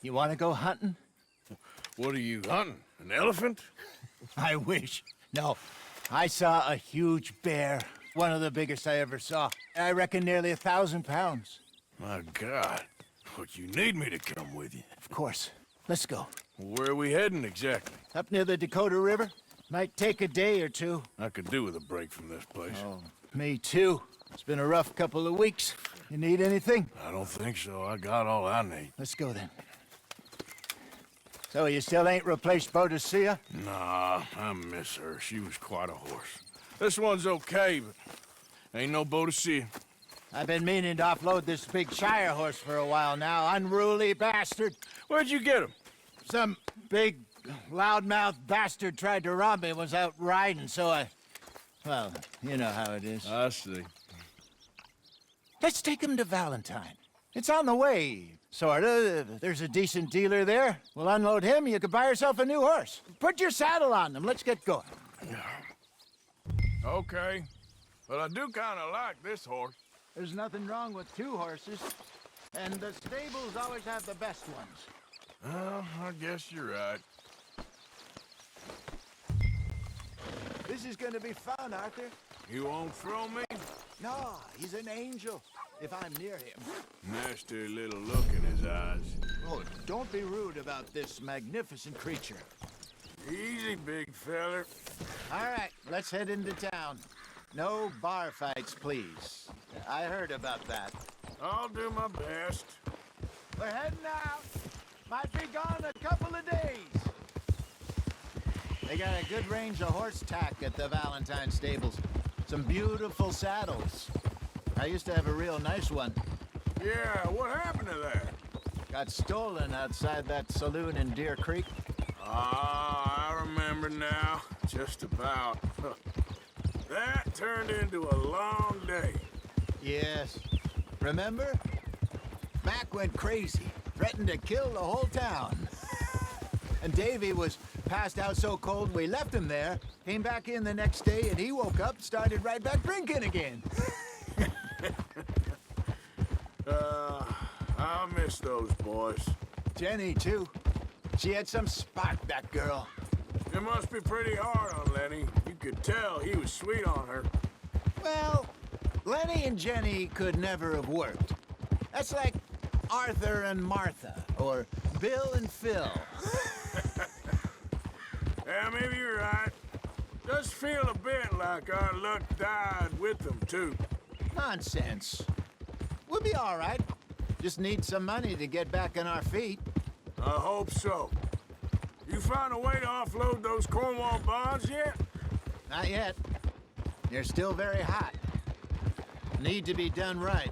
You want to go hunting? What are you hunting? An elephant? I wish. No. I saw a huge bear. One of the biggest I ever saw. I reckon nearly 1,000 pounds. My God. What, you need me to come with you? Of course. Let's go. Where are we heading exactly? Up near the Dakota River. Might take a day or two. I could do with a break from this place. Oh, me too. It's been a rough couple of weeks. You need anything? I don't think so. I got all I need. Let's go then. So you still ain't replaced Boadicea? Nah, I miss her. She was quite a horse. This one's okay, but ain't no Boadicea. I've been meaning to offload this big Shire horse for a while now. Unruly bastard. Where'd you get him? Some big, loudmouth bastard tried to rob me and was out riding, so I... Well, you know how it is. I see. Let's take him to Valentine. It's on the way, sorta. There's a decent dealer there. We'll unload him, you could buy yourself a new horse. Put your saddle on them, let's get going. Okay. But I do kind of like this horse. There's nothing wrong with two horses. And the stables always have the best ones. Well, I guess you're right. This is gonna be fun, Arthur. You won't throw me? No, he's an angel, if I'm near him. Nasty little look in his eyes. Oh, don't be rude about this magnificent creature. Easy, big feller. All right, let's head into town. No bar fights, please. I heard about that. I'll do my best. We're heading out. Might be gone a couple of days. They got a good range of horse tack at the Valentine stables. Some beautiful saddles. I used to have a real nice one. Yeah, what happened to that? Got stolen outside that saloon in Deer Creek. Ah, I remember now. Just about. That turned into a long day. Yes. Remember? Mac went crazy. Threatened to kill the whole town. And Davy was passed out so cold we left him there. Came back in the next day and he woke up, started right back drinking again. I miss those boys. Jenny, too. She had some spark, that girl. It must be pretty hard on Lenny. You could tell he was sweet on her. Well, Lenny and Jenny could never have worked. That's like Arthur and Martha, or Bill and Phil. Yeah, maybe you're right. Does feel a bit like our luck died with them, too. Nonsense. We'll be all right. Just need some money to get back on our feet. I hope so. You find a way to offload those Cornwall bonds yet? Not yet. They're still very hot. Need to be done right.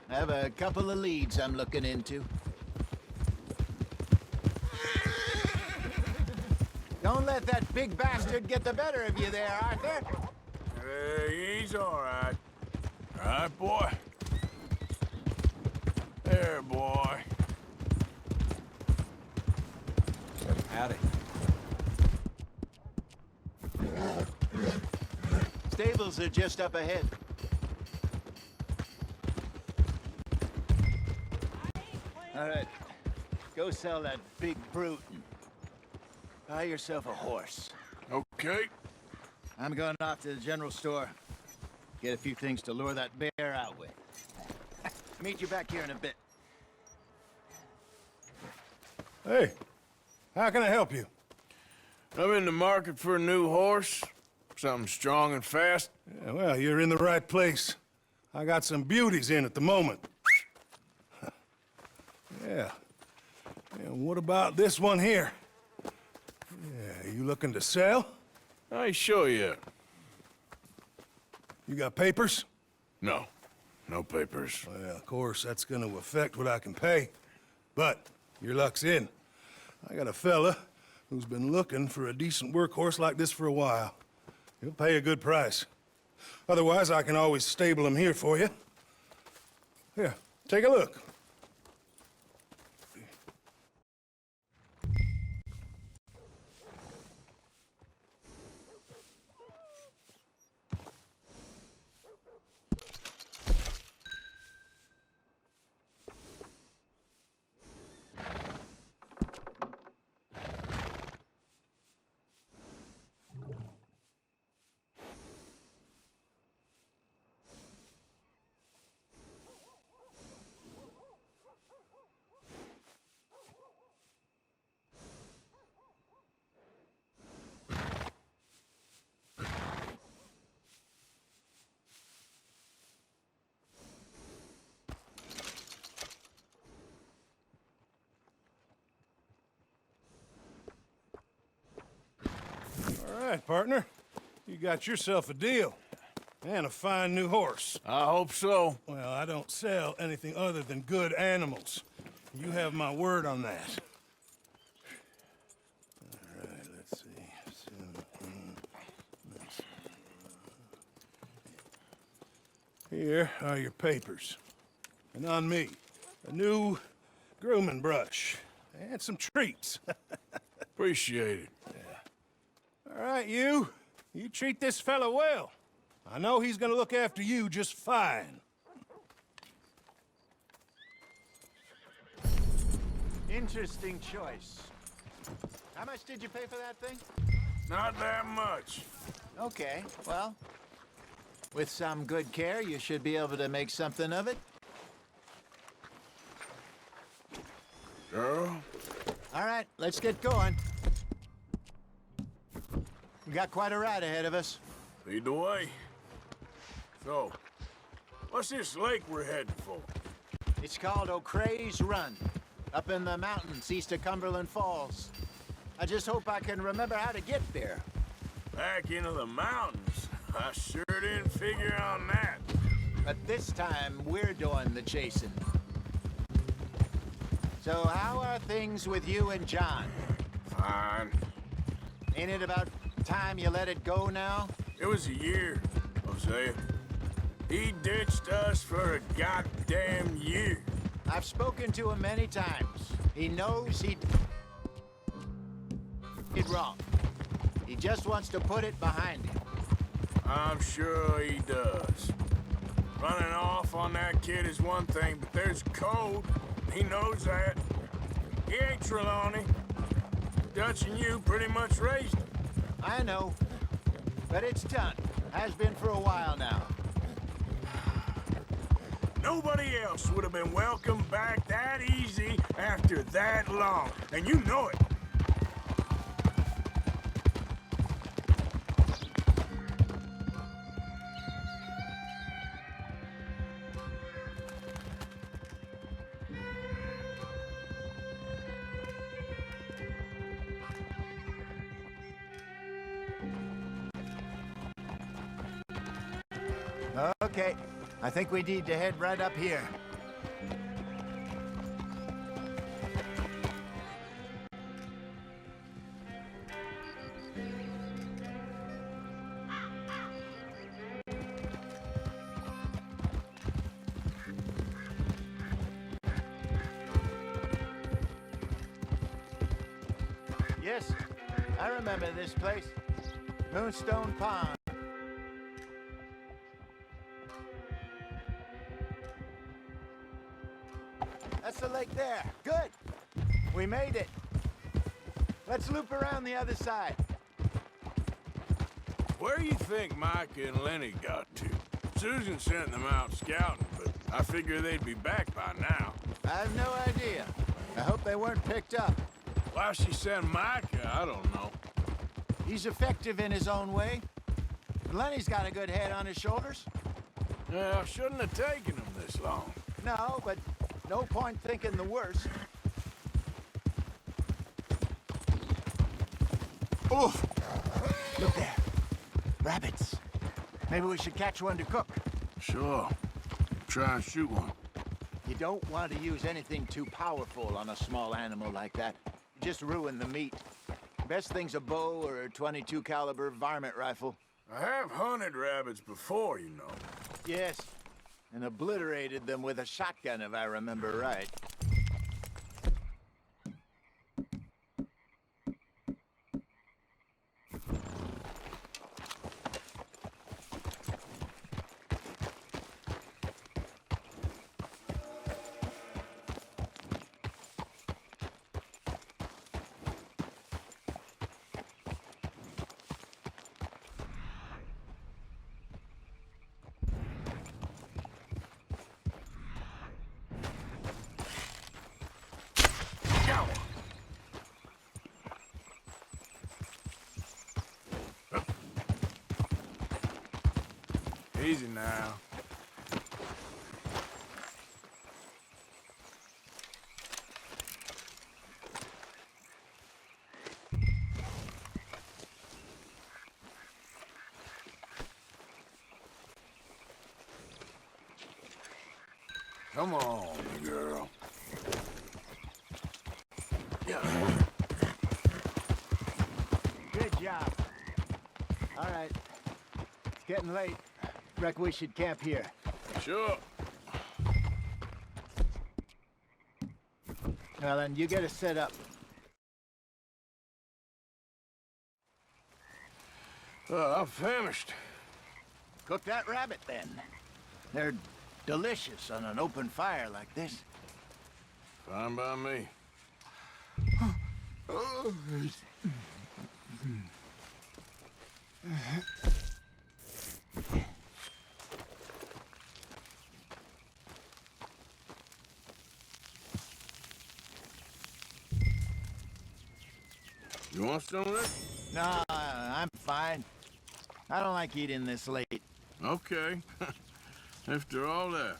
I have a couple of leads I'm looking into. Don't let that big bastard get the better of you there, Arthur. Hey, he's all right. All right, boy. There, boy. Howdy. Stables are just up ahead. All right. Go sell that big brute and buy yourself a horse. Okay. I'm going off to the general store. Get a few things to lure that bear out with. Meet you back here in a bit. Hey, how can I help you? I'm in the market for a new horse. Something strong and fast. Yeah, well, you're in the right place. I got some beauties in at the moment. Yeah. And what about this one here? Yeah, you looking to sell? I ain't sure yet. You got papers? No. No papers. Well, of course, that's gonna affect what I can pay. But your luck's in. I got a fella who's been looking for a decent workhorse like this for a while. He'll pay a good price. Otherwise, I can always stable him here for you. Here, take a look. right, partner. You got yourself a deal. And a fine new horse. I hope so. Well, I don't sell anything other than good animals. You have my word on that. All right, let's see. Here are your papers. And on me, a new grooming brush. And some treats. Appreciate it. All right, you. You treat this fella well. I know he's gonna look after you just fine. Interesting choice. How much did you pay for that thing? Not that much. Okay, well, with some good care, you should be able to make something of it. Girl? All right, let's get going. We got quite a ride ahead of us. Lead the way. So, what's this lake we're heading for? It's called O'Creagh's Run, up in the mountains east of Cumberland Falls. I just hope I can remember how to get there. Back into the mountains? I sure didn't figure on that. But this time, we're doing the chasing. So how are things with you and John? Fine. Ain't it about time you let it go now? It was a year, Hosea. He ditched us for a goddamn year. I've spoken to him many times. He knows he did wrong. He just wants to put it behind him. I'm sure he does. Running off on that kid is one thing, but there's code. He knows that. He ain't Trelawney. Dutch and you pretty much raised him. I know. But it's done. Has been for a while now. Nobody else would have been welcomed back that easy after that long. And you know it. Okay. I think we need to head right up here. Yes, I remember this place. Moonstone Pond. That's the lake there. Good. We made it. Let's loop around the other side. Where do you think Micah and Lenny got to? Susan sent them out scouting, but I figure they'd be back by now. I have no idea. I hope they weren't picked up. Why she sent Micah, I don't know. He's effective in his own way. Lenny's got a good head on his shoulders. Yeah, shouldn't have taken him this long. No, but no point thinking the worst. Oof! Look there. Rabbits. Maybe we should catch one to cook. Sure. Try and shoot one. You don't want to use anything too powerful on a small animal like that. You just ruin the meat. Best thing's a bow or a .22 caliber varmint rifle. I have hunted rabbits before, you know. Yes, and obliterated them with a shotgun, if I remember right. Easy now. Come on, girl. Good job. All right. It's getting late. Reckon we should camp here. Sure. Well, then, you get us set up. I'm famished. Cook that rabbit, then. They're delicious on an open fire like this. Fine by me. You want some of this? No, I'm fine. I don't like eating this late. Okay. After all that.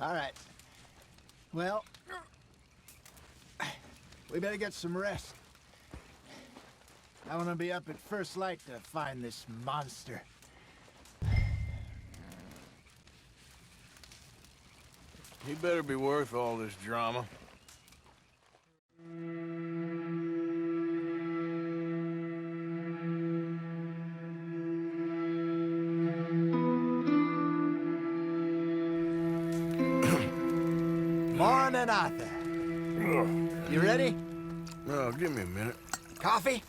All right. Well, we better get some rest. I want to be up at first light to find this monster. He better be worth all this drama. Morning, Arthur. You ready? Oh, give me a minute. Coffee?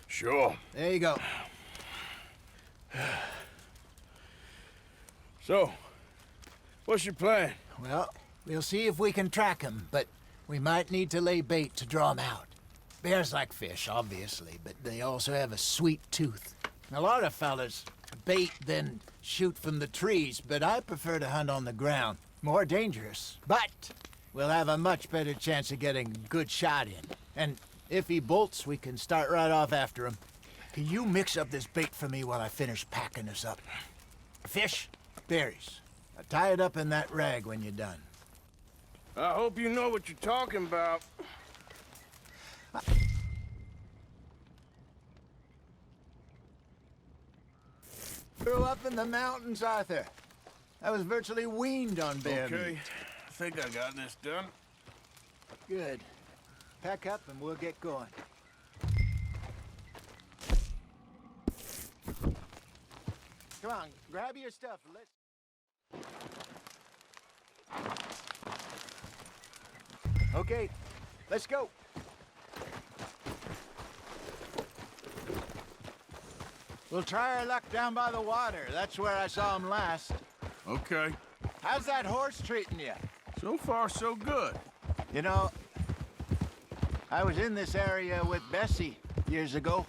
Sure. There you go. So, what's your plan? Well, we'll see if we can track him, but we might need to lay bait to draw him out. Bears like fish, obviously, but they also have a sweet tooth. A lot of fellas bait, then shoot from the trees, but I prefer to hunt on the ground. More dangerous, but we'll have a much better chance of getting a good shot in. And if he bolts, we can start right off after him. Can you mix up this bait for me while I finish packing this up? Fish, berries. Tie it up in that rag when you're done. I hope you know what you're talking about. Grew up in the mountains, Arthur. I was virtually weaned on bear Okay. meat. I think I got this done. Good. Pack up and we'll get going. Come on, grab your stuff. Okay, let's go. We'll try our luck down by the water. That's where I saw him last. Okay. How's that horse treating you? So far, so good. You know, I was in this area with Bessie years ago.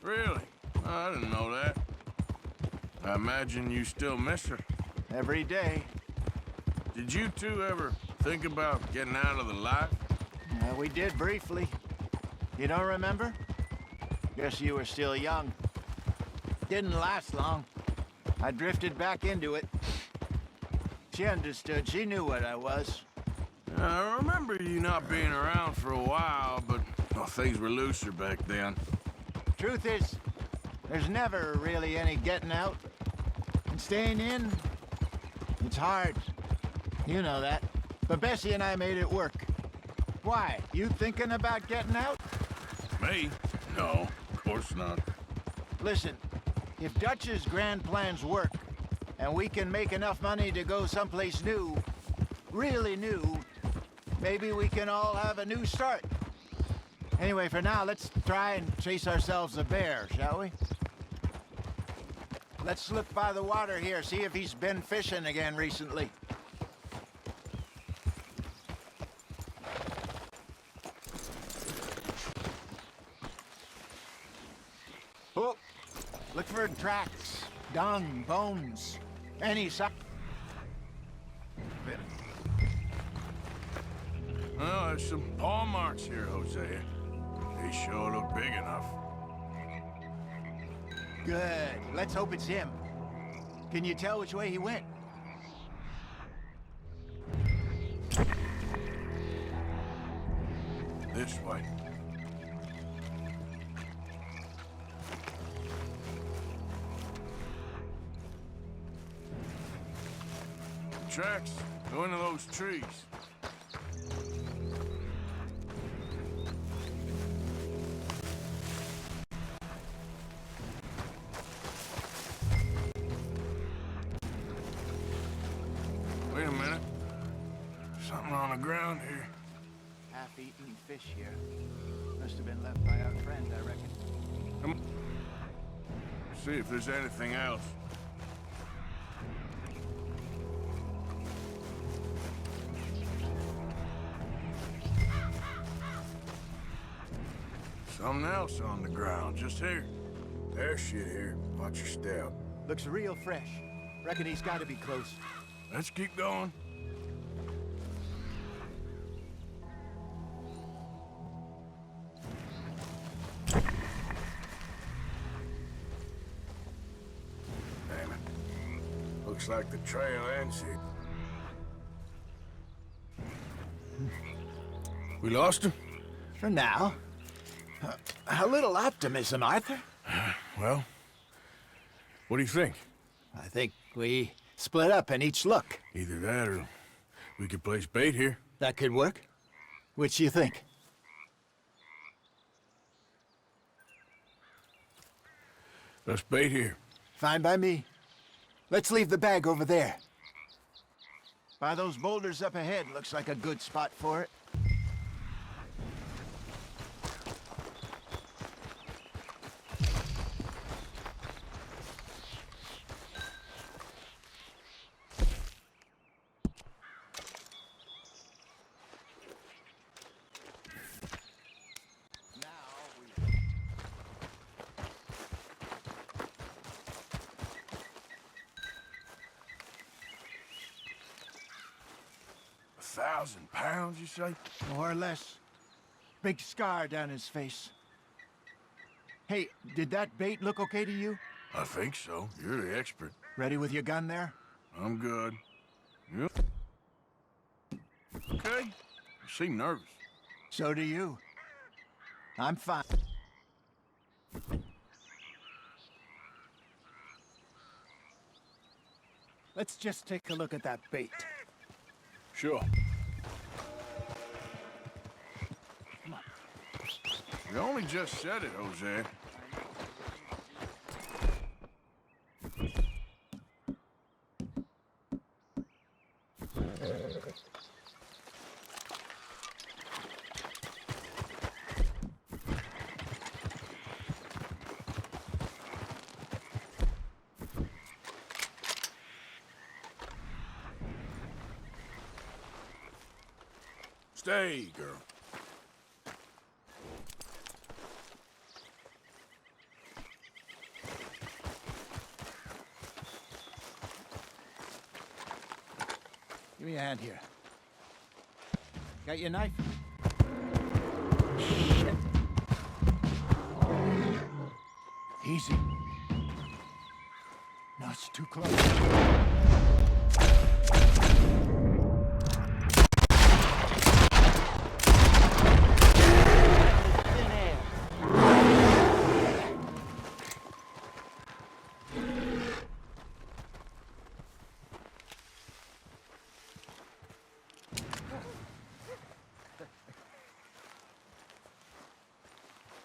Really? I didn't know that. I imagine you still miss her. Every day. Did you two ever think about getting out of the life? We did briefly. You don't remember? Guess you were still young. Didn't last long. I drifted back into it. She understood. She knew what I was. I remember you not being around for a while, but well, things were looser back then. Truth is, there's never really any getting out. And staying in, it's hard. You know that. But Bessie and I made it work. Why? You thinking about getting out? Me? No, of course not. Listen, if Dutch's grand plans work, and we can make enough money to go someplace new, really new, maybe we can all have a new start. Anyway, for now, let's try and chase ourselves a bear, shall we? Let's look by the water here, see if he's been fishing again recently. Oh, look for tracks, dung, bones, any sign. Well, there's some paw marks here, Hosea. They sure look big enough. Good. Let's hope it's him. Can you tell which way he went? This way. Tracks go into those trees. Wait a minute. Something on the ground here. Half-eaten fish here. Must have been left by our friend, I reckon. Come on. See if there's anything else. Something else on the ground, just here. There's shit here. Watch your step. Looks real fresh. Reckon he's got to be close. Let's keep going. Damn it. Looks like the trail ends here. We lost him? For now. A little optimism, Arthur. Well, what do you think? I think we split up and each look. Either that or we could place bait here. That could work. Which you think? Let's bait here. Fine by me. Let's leave the bag over there. By those boulders up ahead, looks like a good spot for it. £1,000, you say? More or less. Big scar down his face. Hey, did that bait look okay to you? I think so. You're the expert. Ready with your gun there? I'm good. Yep. Okay. You seem nervous. So do you. I'm fine. Let's just take a look at that bait. Sure. Come on. You only just said it, Jose. Stay, girl. Give me a hand here. Got your knife? Shit. Easy. No, it's too close.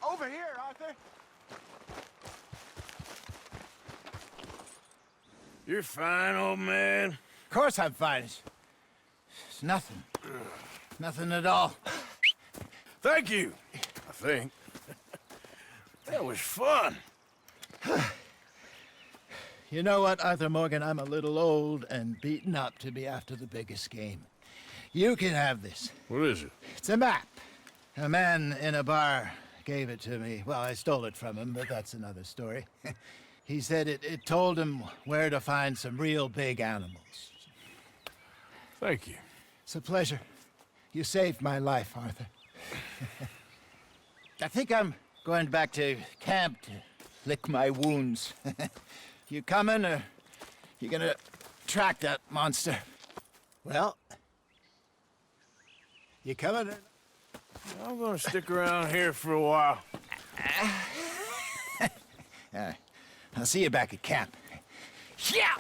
Over here, Arthur. You're fine, old man. Of course I'm fine. It's nothing. Nothing at all. Thank you, I think. That was fun. You know what, Arthur Morgan? I'm a little old and beaten up to be after the biggest game. You can have this. What is it? It's a map. A man in a bar gave it to me. Well, I stole it from him, but that's another story. He said it told him where to find some real big animals. Thank you. It's a pleasure. You saved my life, Arthur. I think I'm going back to camp to lick my wounds. You coming, or You gonna track that monster? Well, you coming? I'm gonna stick around here for a while. All right. I'll see you back at camp. Yeah!